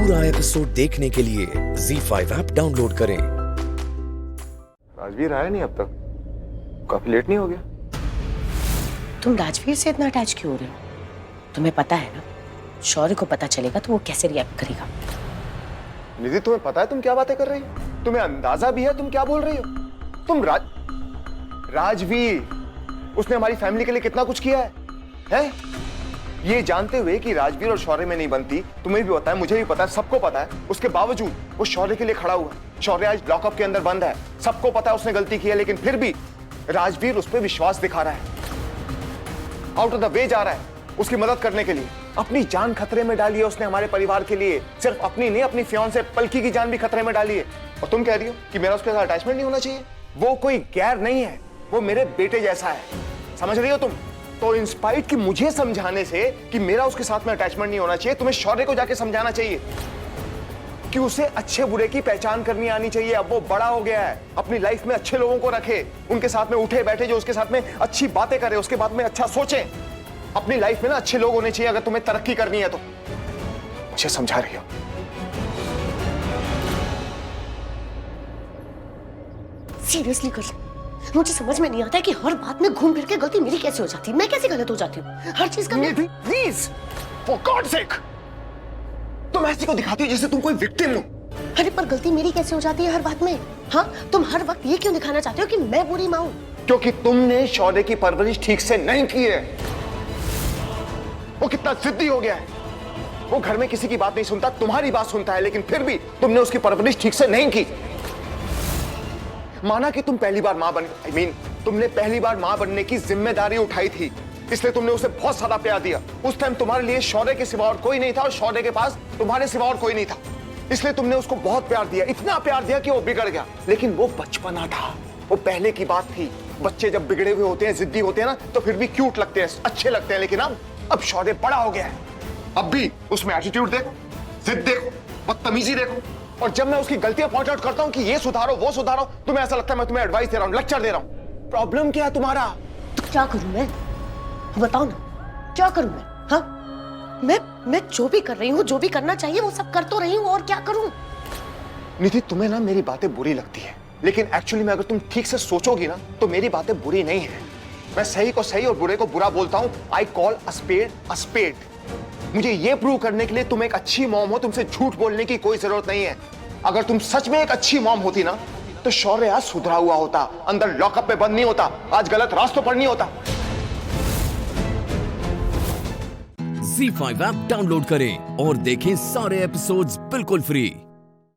पूरा एपिसोड देखने के लिए ZEE5 ऐप डाउनलोड करें। राजवीर आया नहीं अब तक, काफी लेट नहीं हो गया? तुम राजवीर से इतना अटैच क्यों हो रहे हो? तुम्हें पता है ना, शौर्य को पता चलेगा तो वो कैसे रिएक्ट करेगा। निधि, तुम्हें पता है तुम क्या बातें कर रही हो? तुम्हें अंदाजा भी है तुम क्या बोल रही हो? तुम राजवीर, उसने हमारी फैमिली के लिए कितना कुछ किया है? ये जानते हुए कि राजवीर और शौर्य में नहीं बनती, तुम्हें भी पता है, मुझे भी पता है, सबको पता है, उसके बावजूद वो शौर्य के लिए खड़ा हुआ। शौर्य आज लॉकअप के अंदर बंद है, सबको पता है उसने गलती की है, लेकिन फिर भी राजवीर उस पर विश्वास दिखा रहा है, आउट ऑफ द वे जा रहा है उसकी मदद करने के लिए। अपनी जान खतरे में डाली है उसने हमारे परिवार के लिए, सिर्फ अपनी नहीं, अपनी फियांसे पलकी की जान भी खतरे में डाली है। और तुम कह रही हो कि मेरा उसके साथ अटैचमेंट नहीं होना चाहिए? वो कोई गैर नहीं है, वो मेरे बेटे जैसा है, समझ रही हो तुम? तो इंस्पाइट कि मुझे समझाने से कि मेरा उसके साथ में अटैचमेंट नहीं होना चाहिए, तुम्हें शौर्य को जाके समझाना चाहिए कि उसे अच्छे बुरे की पहचान करनी आनी चाहिए। अब वो बड़ा हो गया है, अपनी लाइफ में अच्छे लोगों को रखे, उनके साथ में उठे बैठे, जो उसके साथ में अच्छी बातें करे, उसके बाद में अच्छा सोचे। अपनी लाइफ में ना अच्छे लोग होने चाहिए अगर तुम्हें तरक्की करनी है तो। मुझे समझा रही हो? सीरियसली कर, मुझे समझ में नहीं आता है कि हर बात में घूम फिर के गलती मेरी कैसे हो जाती है। मैं कैसे गलत हो जाती हूँ हर चीज का? प्लीज, फॉर गॉड सेक, तुम ऐसी को दिखाती हो जैसे तुम कोई विक्टिम हो। अरे पर गलती मेरी कैसे हो जाती है हर बात में? हाँ, तुम हर वक्त ये क्यों दिखाना चाहते हो कि मैं बुरी माँ हूँ? क्योंकि तुमने शौर्य की परवरिश ठीक से नहीं की है। वो कितना जिद्दी हो गया है, वो घर में किसी की बात नहीं सुनता, तुम्हारी बात सुनता है, लेकिन फिर भी तुमने उसकी परवरिश ठीक से नहीं की। माना कि तुम पहली बार मां बन तुमने पहली बार मां बनने की जिम्मेदारी उठाई थी, इसलिए तुमने उसे बहुत सारा प्यार दिया। उस टाइम तुम्हारे लिए शौर्य के सिवा और कोई नहीं था, और शौर्य के पास तुम्हारे सिवा और कोई नहीं था, इसलिए तुमने उसको बहुत प्यार दिया, इतना प्यार दिया कि वो बिगड़ गया। लेकिन वो बचपना था, वो पहले की बात थी। बच्चे जब बिगड़े हुए होते हैं, जिद्दी होते हैं ना, तो फिर भी क्यूट लगते हैं, अच्छे लगते हैं। लेकिन अब शौर्य बड़ा हो गया है, अब भी उसमें एटीट्यूड देखो, जिद देखो, बदतमीजी देखो। और जब मैं उसकी गलतियां पॉइंट आउट करता हूं कि ये सुधारो वो सुधारो, तुम्हें ऐसा लगता है मैं तुम्हें एडवाइस दे रहा हूं, लेक्चर दे रहा हूं। प्रॉब्लम क्या है तुम्हारा? तो क्या करूं मैं? बताओ ना, क्या करूं मैं? हाँ, मैं जो भी कर रही हूँ, जो भी करना चाहिए वो सब कर तो रही हूँ, और क्या करूं? निधि, तुम्हें ना मेरी बातें बुरी लगती है, लेकिन एक्चुअली में अगर तुम ठीक से सोचोगी ना तो मेरी बातें बुरी नहीं है। मैं सही को सही और बुरे को बुरा बोलता हूं। I call a spade a spade. मुझे यह प्रूव करने के लिए तुम एक अच्छी मॉम हो, तुमसे झूठ बोलने की कोई जरूरत नहीं है। अगर तुम सच में एक अच्छी मॉम होती ना तो शौर्य आज सुधरा हुआ होता, अंदर लॉकअप में बंद नहीं होता, आज गलत रास्तों पर नहीं होता। ZEE5 ऐप डाउनलोड करें और देखें सारे एपिसोड्स बिल्कुल फ्री।